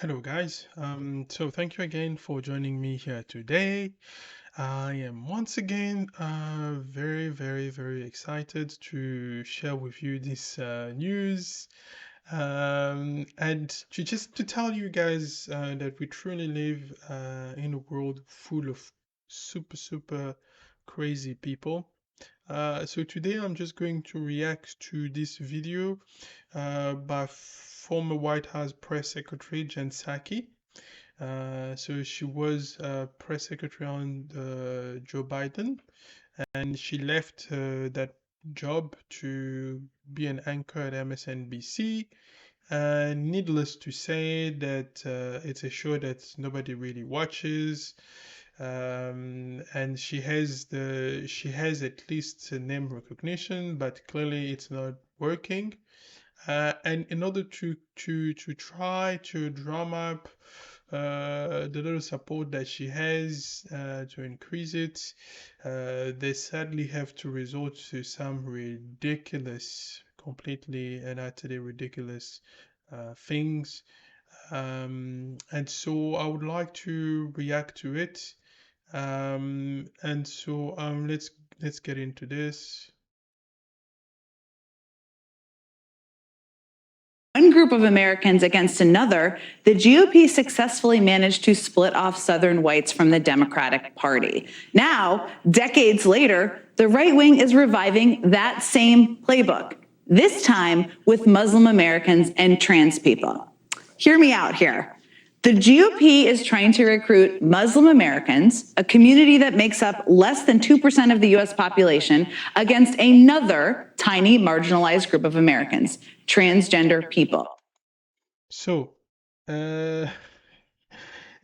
Hello, guys. So thank you again for joining me here today. I am once again very, very, very excited to share with you this news and to tell you guys that we truly live in a world full of super, super crazy people. So today I'm just going to react to this video by former White House press secretary Jen Psaki. So she was press secretary on Joe Biden, and she left that job to be an anchor at MSNBC. Needless to say, that it's a show that nobody really watches, and she has at least a name recognition, but clearly it's not working. And in order to try to drum up the little support that she has to increase it, they sadly have to resort to some ridiculous, completely and utterly ridiculous things. And so I would like to react to it. And so let's get into this. One group of Americans against another, the GOP successfully managed to split off Southern whites from the Democratic Party. Now, decades later, the right wing is reviving that same playbook, this time with Muslim Americans and trans people. Hear me out here. The GOP is trying to recruit Muslim Americans, a community that makes up less than 2% of the US population, against another tiny marginalized group of Americans, transgender people. So, uh,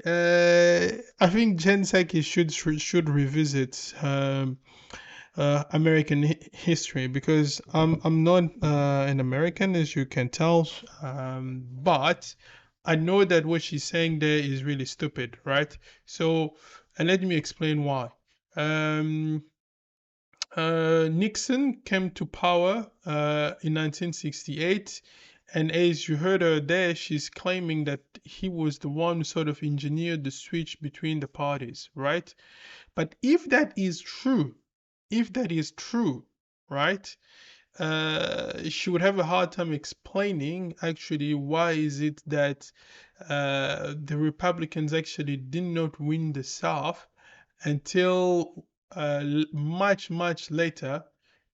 I think Jen Psaki should revisit American history, because I'm not an American, as you can tell, but I know that what she's saying there is really stupid, right? So, and let me explain why. Um, Nixon came to power in 1968, and as you heard her there, she's claiming that he was the one who sort of engineered the switch between the parties, right? But if that is true, right, she would have a hard time explaining actually why is it that the Republicans actually did not win the South until much, much later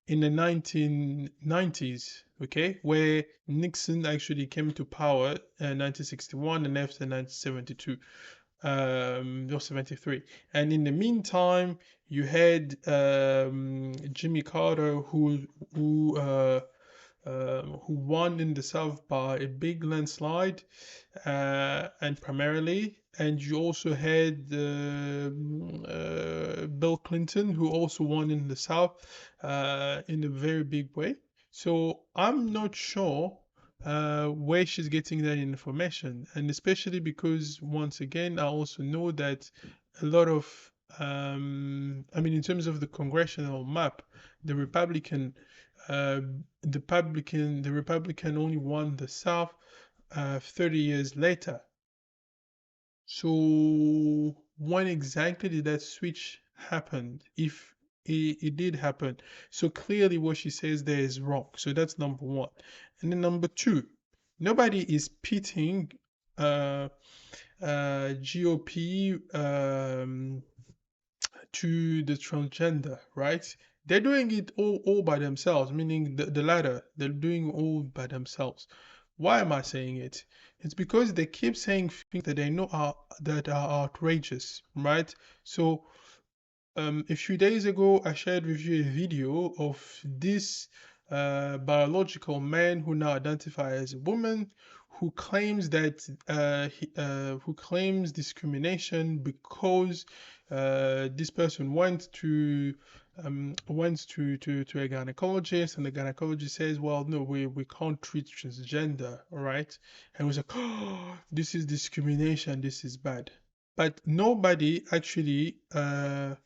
in the 1990s, okay, where Nixon actually came to power in 1961 and after 1972 or 73. And in the meantime, you had Jimmy Carter, who won in the South by a big landslide, and primarily, and you also had Bill Clinton, who also won in the South in a very big way. So I'm not sure where she's getting that information, and especially because once again, I also know that a lot of I mean, in terms of the congressional map, the Republican uh, the Republican only won the South 30 years later. So when exactly did that switch happen? If it did happen, so clearly what she says there is wrong. So that's number one. And then number two, nobody is pitting uh, GOP to the transgender, right? They're doing it all by themselves, meaning the latter. They're doing all by themselves. Why am I saying it? It's because they keep saying things that they know are outrageous, right? So a few days ago, I shared with you a video of this biological man who now identifies as a woman, who claims that who claims discrimination because this person went to a gynecologist, and the gynecologist says, well, no, we can't treat transgender, all right? And was like, oh, this is discrimination, this is bad. But nobody actually uh,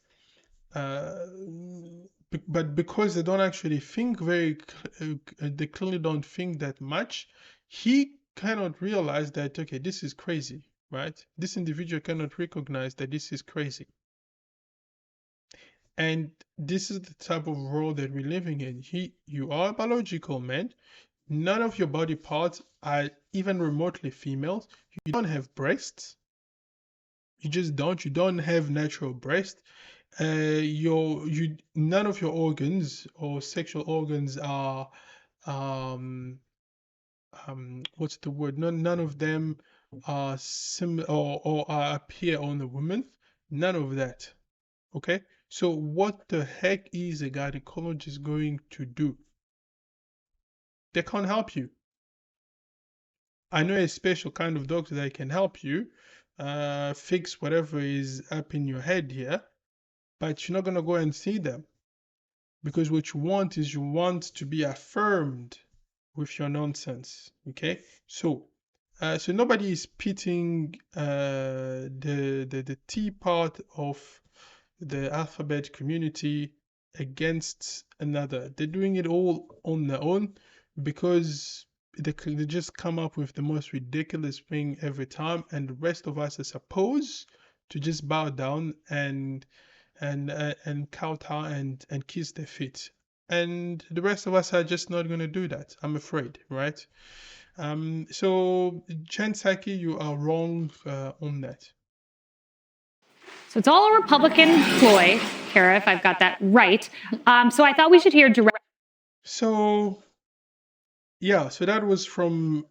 but because they don't actually think they clearly don't think that much, he cannot realize that, okay, this is crazy, right? This individual cannot recognize that this is crazy. And this is the type of world that we're living in. You are a biological man. None of your body parts are even remotely females. You don't have breasts. You just don't. You don't have natural breasts. None of your organs or sexual organs are um what's the word? None of them are sim or are appear on the woman. None of that. Okay? So what the heck is a gynecologist going to do? They can't help you. I know a special kind of doctor that can help you fix whatever is up in your head here, but you're not gonna go and see them because what you want is you want to be affirmed with your nonsense. Okay, so nobody is pitting the T part of the alphabet community against another. They're doing it all on their own because they just come up with the most ridiculous thing every time, and the rest of us are supposed to just bow down and kowtow and kiss their feet. And the rest of us are just not going to do that, I'm afraid, right? So, Jen Psaki, you are wrong on that. So it's all a Republican ploy, Kara, if I've got that right. So I thought we should hear direct. So, yeah, so that was from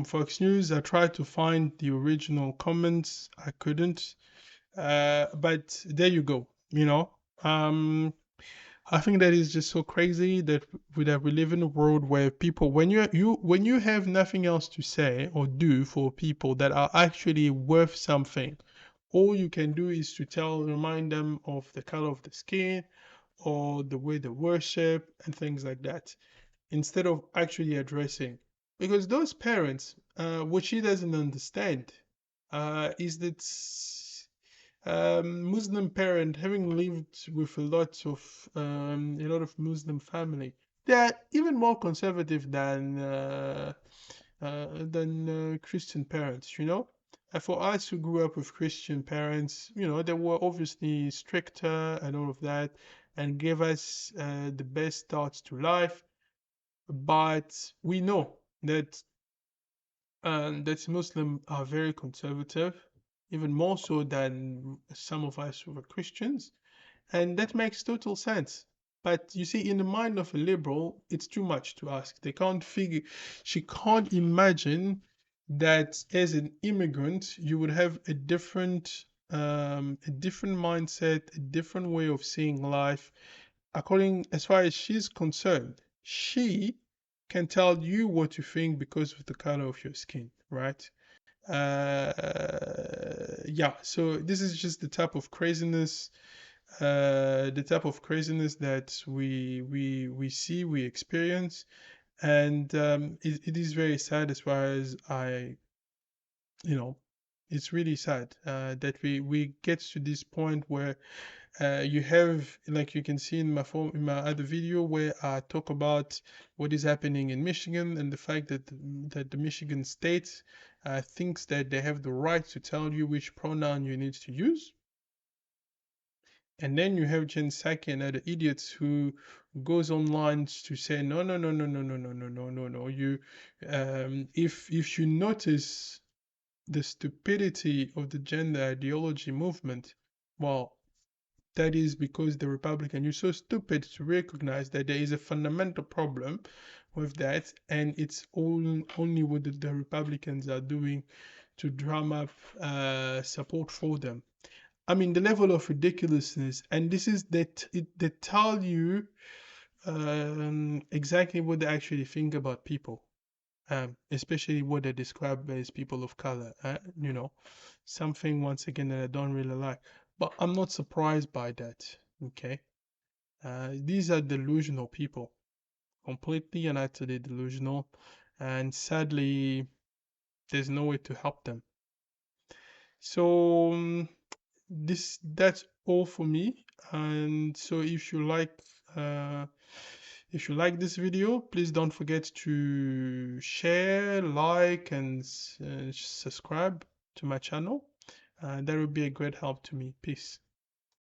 Fox News. I tried to find the original comments. I couldn't. But there you go. I think that is just so crazy that we live in a world where people, when you have nothing else to say or do for people that are actually worth something, all you can do is to remind them of the color of the skin or the way they worship and things like that, instead of actually addressing. Because those parents, what she doesn't understand, is that Muslim parent, having lived with a lot of Muslim family, they are even more conservative than Christian parents. For us who grew up with Christian parents, they were obviously stricter and all of that, and gave us the best starts to life. But we know that Muslims are very conservative, even more so than some of us who are Christians, and that makes total sense. But you see, in the mind of a liberal, it's too much to ask. She can't imagine that as an immigrant, you would have a different mindset, a different way of seeing life. As far as she's concerned, she can tell you what to think because of the color of your skin, right? Yeah, so this is just the type of craziness that we see, we experience, and it is very sad as far as you know, it's really sad that we get to this point where you have, like you can see in my other video where I talk about what is happening in Michigan and the fact that the Michigan state thinks that they have the right to tell you which pronoun you need to use. And then you have Jen Psaki and other idiots who goes online to say no, no, no, no, no, no, no, no, no, no, no. If you notice the stupidity of the gender ideology movement, well, that is because the Republican, you're so stupid to recognize that there is a fundamental problem with that, and it's only what the Republicans are doing to drum up support for them. I mean, the level of ridiculousness, and this is they tell you exactly what they actually think about people, especially what they describe as people of color. Something once again that I don't really like, but I'm not surprised by that. Okay, these are delusional people, completely and utterly delusional, and sadly, there's no way to help them. So that's all for me. And so if you like uh, If you like this video, please don't forget to share, like, and subscribe to my channel. That would be a great help to me. Peace.